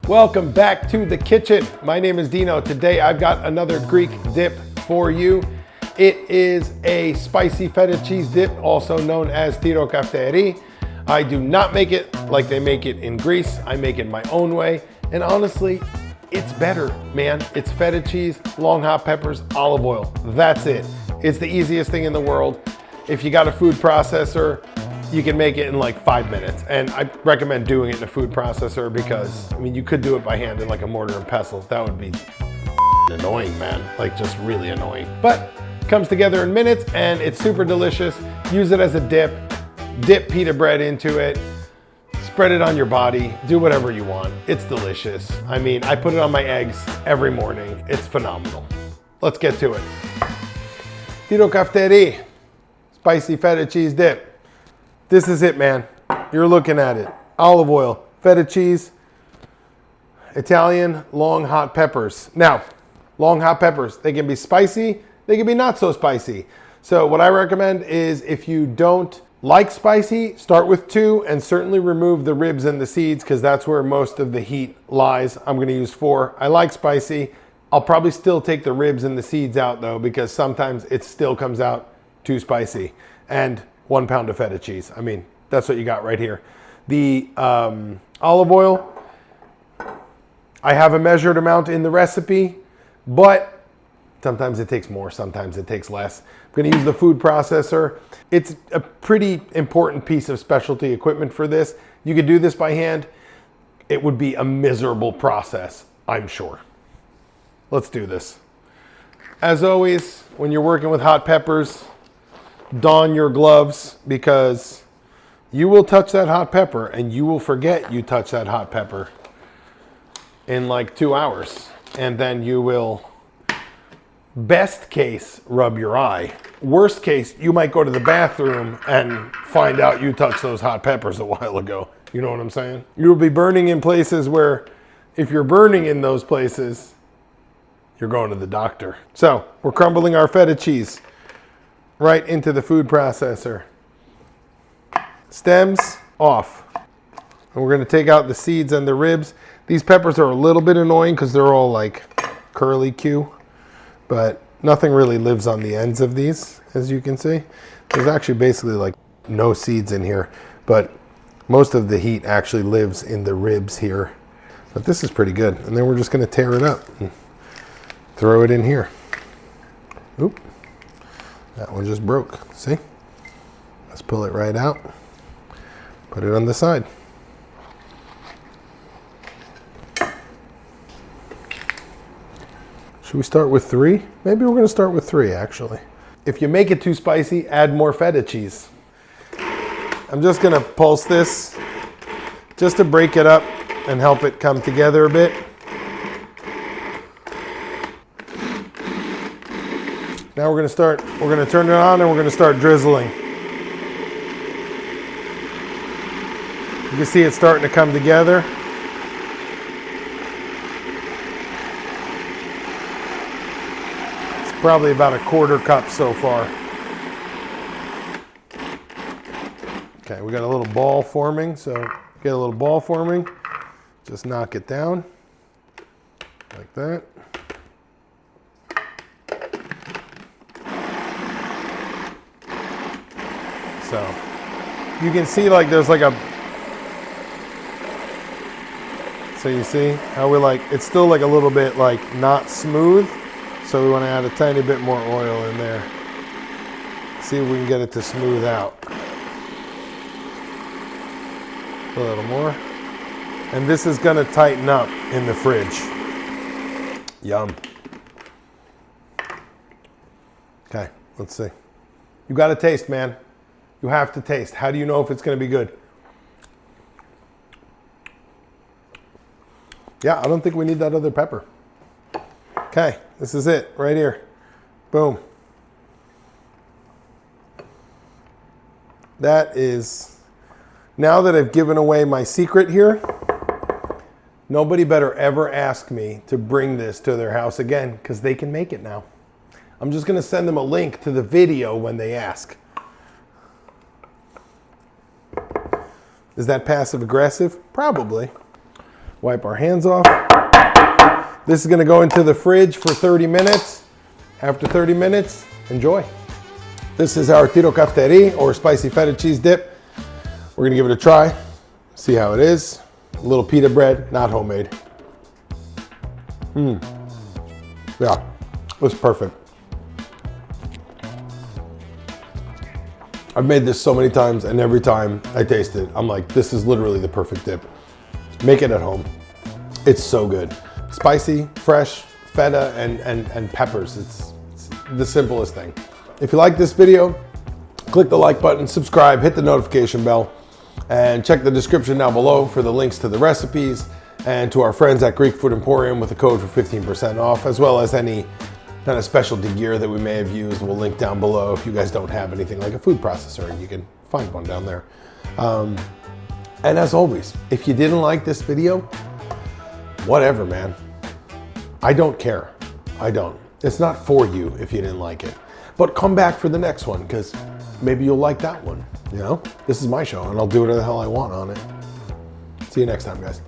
Welcome back to the kitchen. My name is Dino. Today I've got another Greek dip for you. It is a spicy feta cheese dip, also known as Tyrokafteri. I do not make it like they make it in Greece. I make it my own way. And honestly, it's better, man. It's feta cheese, long hot peppers, olive oil. That's it. It's the easiest thing in the world. If you got a food processor, you can make it in like 5 minutes. And I recommend doing it in a food processor because, I mean, you could do it by hand in like a mortar and pestle. That would be annoying, man. Like just really annoying. But it comes together in minutes and it's super delicious. Use it as a dip. Dip pita bread into it. Spread it on your body. Do whatever you want. It's delicious. I mean, I put it on my eggs every morning. It's phenomenal. Let's get to it. Tyrokafteri, spicy feta cheese dip. This is it, man. You're looking at it. Olive oil, feta cheese, Italian long hot peppers. Now, long hot peppers, they can be spicy, they can be not so spicy. So what I recommend is if you don't like spicy, start with 2 and certainly remove the ribs and the seeds because that's where most of the heat lies. I'm gonna use 4. I like spicy. I'll probably still take the ribs and the seeds out though because sometimes it still comes out too spicy. And 1 pound of feta cheese. I mean, that's what you got right here. The olive oil, I have a measured amount in the recipe, but sometimes it takes more, sometimes it takes less. I'm gonna use the food processor. It's a pretty important piece of specialty equipment for this. You could do this by hand. It would be a miserable process, I'm sure. Let's do this. As always, when you're working with hot peppers, don your gloves because you will touch that hot pepper and you will forget you touched that hot pepper in like 2 hours. And then you will, best case, rub your eye. Worst case, you might go to the bathroom and find out you touched those hot peppers a while ago. You know what I'm saying? You'll be burning in places where if you're burning in those places, you're going to the doctor. So we're crumbling our feta cheese right into the food processor. Stems off. And we're gonna take out the seeds and the ribs. These peppers are a little bit annoying because they're all like curly Q, but nothing really lives on the ends of these, as you can see. There's actually basically like no seeds in here, but most of the heat actually lives in the ribs here. But this is pretty good. And then we're just gonna tear it up and throw it in here. Oop. That one just broke, see? Let's pull it right out. Put it on the side. Should we start with 3? Maybe we're gonna start with 3 actually. If you make it too spicy, add more feta cheese. I'm just gonna pulse this just to break it up and help it come together a bit. Now we're gonna turn it on and we're gonna start drizzling. You can see it's starting to come together. It's probably about a 1/4 cup so far. Okay, we got a little ball forming, so get a little ball forming. Just knock it down like that. So you can see like there's like a, so you see how we're like, it's still like a little bit like not smooth. So we want to add a tiny bit more oil in there. See if we can get it to smooth out. A little more. And this is going to tighten up in the fridge. Yum. Okay, let's see. You got to taste, man. You have to taste. How do you know if it's going to be good? Yeah, I don't think we need that other pepper. Okay, this is it right here. Boom. That is, now that I've given away my secret here, nobody better ever ask me to bring this to their house again because they can make it now. I'm just going to send them a link to the video when they ask. Is that passive aggressive? Probably. Wipe our hands off. This is gonna go into the fridge for 30 minutes. After 30 minutes, enjoy. This is our Tyrokafteri, or spicy feta cheese dip. We're gonna give it a try, see how it is. A little pita bread, not homemade. Yeah, it's perfect. I've made this so many times, and every time I taste it, I'm like, this is literally the perfect dip. Make it at home. It's so good. Spicy, fresh, feta, and peppers. It's the simplest thing. If you like this video, click the like button, subscribe, hit the notification bell, and check the description down below for the links to the recipes and to our friends at Greek Food Emporium with a code for 15% off, as well as any kind of specialty gear that we may have used. We'll link down below. If you guys don't have anything like a food processor, you can find one down there. And as always, if you didn't like this video, whatever, man. I don't care. I don't. It's not for you if you didn't like it. But come back for the next one, because maybe you'll like that one. You know? This is my show, and I'll do whatever the hell I want on it. See you next time, guys.